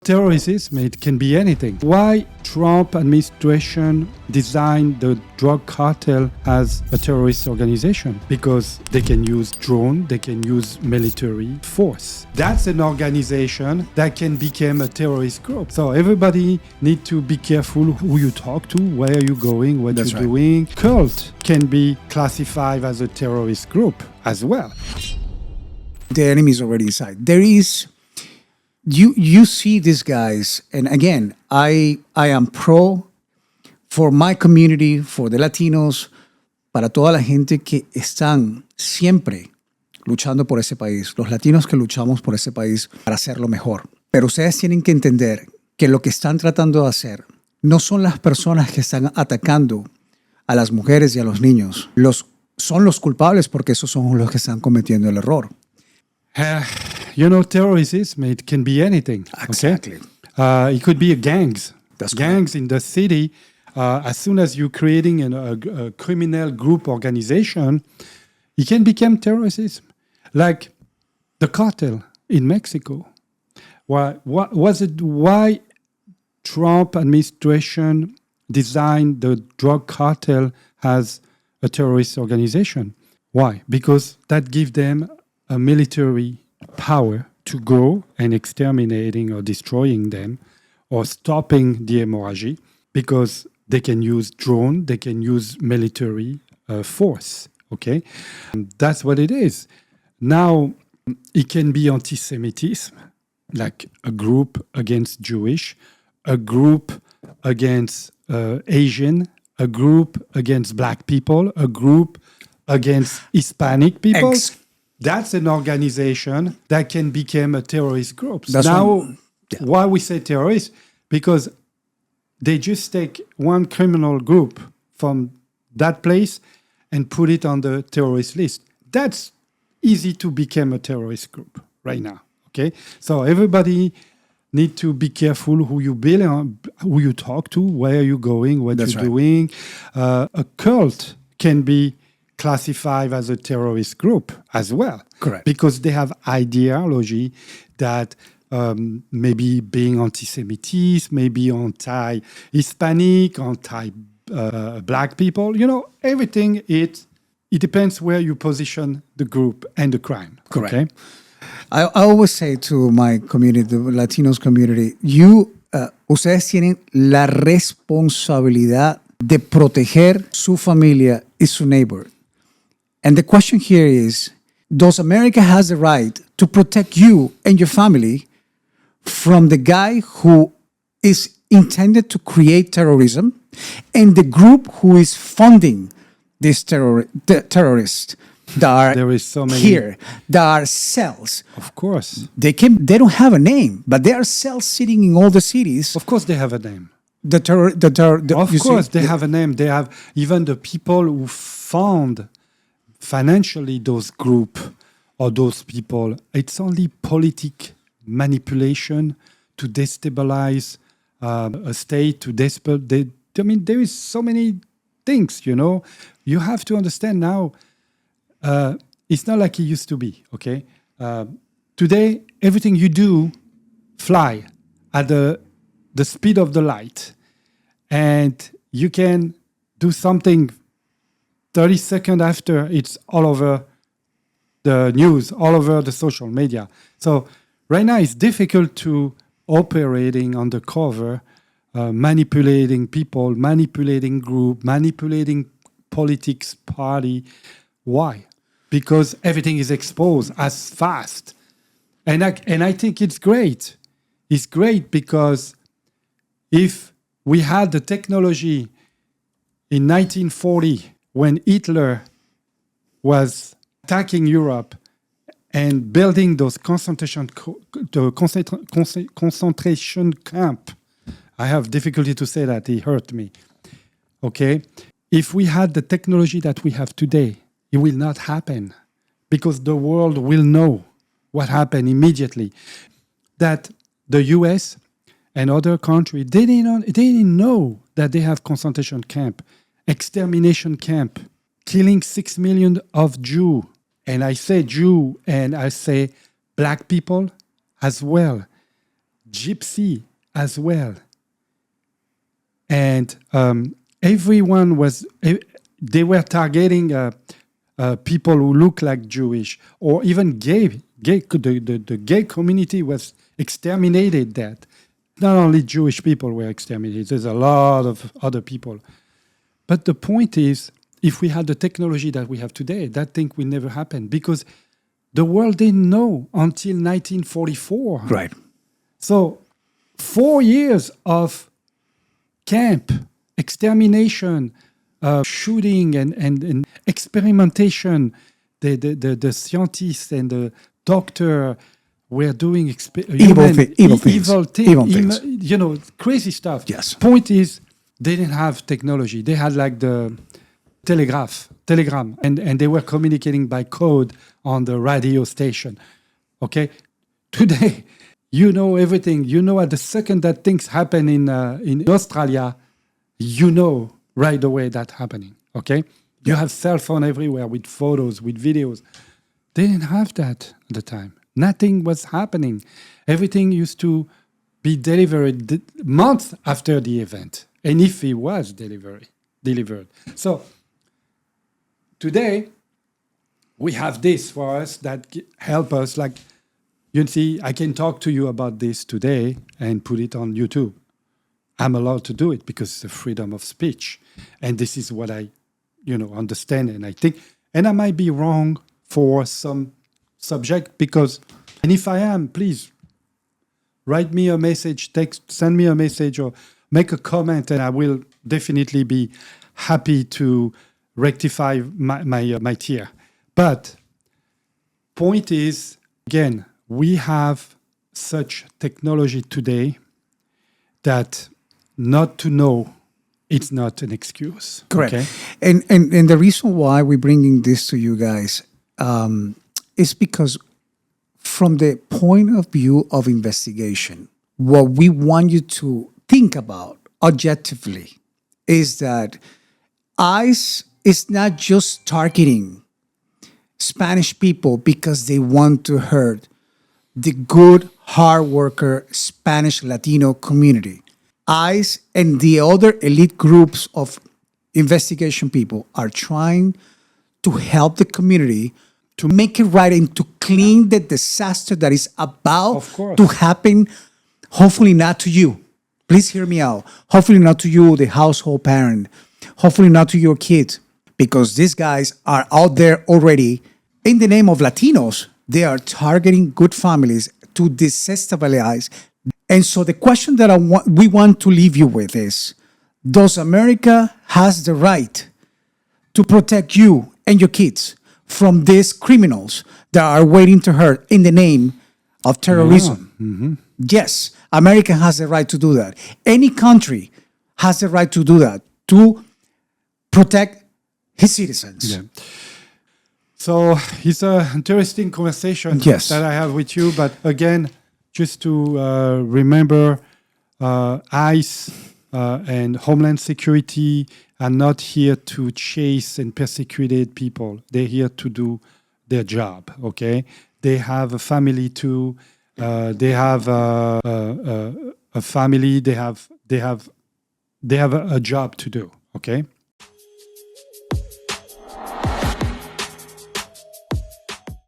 Terrorism, it can be anything. Why Trump administration designed the drug cartel as a terrorist organization? Because they can use drone, they can use military force. That's an organization that can become a terrorist group. So everybody need to be careful who you talk to, where are you going, what you're doing. Cult can be classified as a terrorist group as well. The enemy is already inside. There is... You see these guys, and again, I am pro for my community, for the Latinos, para toda la gente que están siempre luchando por ese país, los latinos que luchamos por ese país para hacerlo mejor. Pero ustedes tienen que entender que lo que están tratando de hacer no son las personas que están atacando a las mujeres y a los niños. Son los culpables porque esos son los que están cometiendo el error. Terrorism, it can be anything. Exactly. Okay? It could be gangs. That's gangs correct. In the city. As soon as you're creating a criminal group organization, it can become terrorism. Like the cartel in Mexico. Why Trump administration designed the drug cartel as a terrorist organization? Why? Because that gives them a military power to go and exterminating or destroying them or stopping the hemorrhage, because they can use drone, they can use military force, okay? And that's what it is. Now, it can be anti-Semitism, like a group against Jewish, a group against Asian, a group against Black people, a group against Hispanic people. That's an organization that can become a terrorist group. Why we say terrorist? Because they just take one criminal group from that place and put it on the terrorist list. That's easy to become a terrorist group right now. Okay, so everybody need to be careful who you talk to, where you're going, what you're doing. A cult can be classified as a terrorist group as well. Correct. Because they have ideology that maybe being anti-Semitism, maybe anti-Hispanic, anti-Black people, everything, it depends where you position the group and the crime. Correct. Okay? I always say to my community, the Latinos community, ustedes tienen la responsabilidad de proteger su familia y su neighbor. And the question here is, does America has the right to protect you and your family from the guy who is intended to create terrorism and the group who is funding this terrorists that are there is so many here, that are cells? Of course. They don't have a name, but there are cells sitting in all the cities. Of course they have a name. Of course they have a name. They have even the people who found financially those group or those people. It's only politic manipulation to destabilize a state, there is so many things, You have to understand now, it's not like it used to be, okay? Today, everything you do fly at the speed of the light. And you can do something 30 seconds after, it's all over the news, all over the social media. So right now it's difficult to operating undercover, manipulating people, manipulating group, manipulating politics party. Why? Because everything is exposed as fast. And I think it's great. It's great because if we had the technology in 1940, when Hitler was attacking Europe and building those concentration camp, I have difficulty to say that, it hurt me. Okay? If we had the technology that we have today, it will not happen because the world will know what happened immediately. That the US and other countries, they didn't know that they have concentration camp, extermination camp, killing 6 million of Jews. And I say Jew and I say Black people as well. gypsy as well. And everyone was, they were targeting people who look like Jewish, or even gay. The gay community was exterminated. That not only Jewish people were exterminated, there's a lot of other people. But the point is, if we had the technology that we have today, that thing will never happen, because the world didn't know until 1944. Right. So 4 years of camp, extermination, shooting and experimentation. The scientists and the doctor were doing evil things. You know, crazy stuff. Yes. Point is, they didn't have technology. They had like the telegram, and they were communicating by code on the radio station. Okay? Today, you know everything. You know at the second that things happen in Australia, you know right away that's happening. Okay? You have cell phone everywhere with photos, with videos. They didn't have that at the time. Nothing was happening. Everything used to be delivered months after the event, and if it was delivered. So today, we have this for us that help us. Like, you see, I can talk to you about this today and put it on YouTube. I'm allowed to do it because it's the freedom of speech. And this is what I, understand and I think. And I might be wrong for some subject and if I am, please write me a message, send me a message, or make a comment, and I will definitely be happy to rectify my tier. But point is, again, we have such technology today that not to know, it's not an excuse. Correct. Okay? And the reason why we're bringing this to you guys is because from the point of view of investigation, what we want you to think about objectively is that ICE is not just targeting Spanish people because they want to hurt the good, hard worker Spanish Latino community. ICE and the other elite groups of investigation people are trying to help the community to make it right and to clean the disaster that is about to happen, hopefully not to you. Please hear me out. Hopefully not to you, the household parent. Hopefully not to your kids, because these guys are out there already. In the name of Latinos, they are targeting good families to destabilize. And so the question that we want to leave you with is, does America has the right to protect you and your kids from these criminals that are waiting to hurt in the name of terrorism? Yeah. Mm-hmm. Yes, America has the right to do that. Any country has the right to do that, to protect his citizens. Yeah. So it's an interesting conversation that I have with you. But again, just to remember, ICE and Homeland Security are not here to chase and persecute people. They're here to do their job, okay? They have a family too. They have a family. They have a job to do, okay?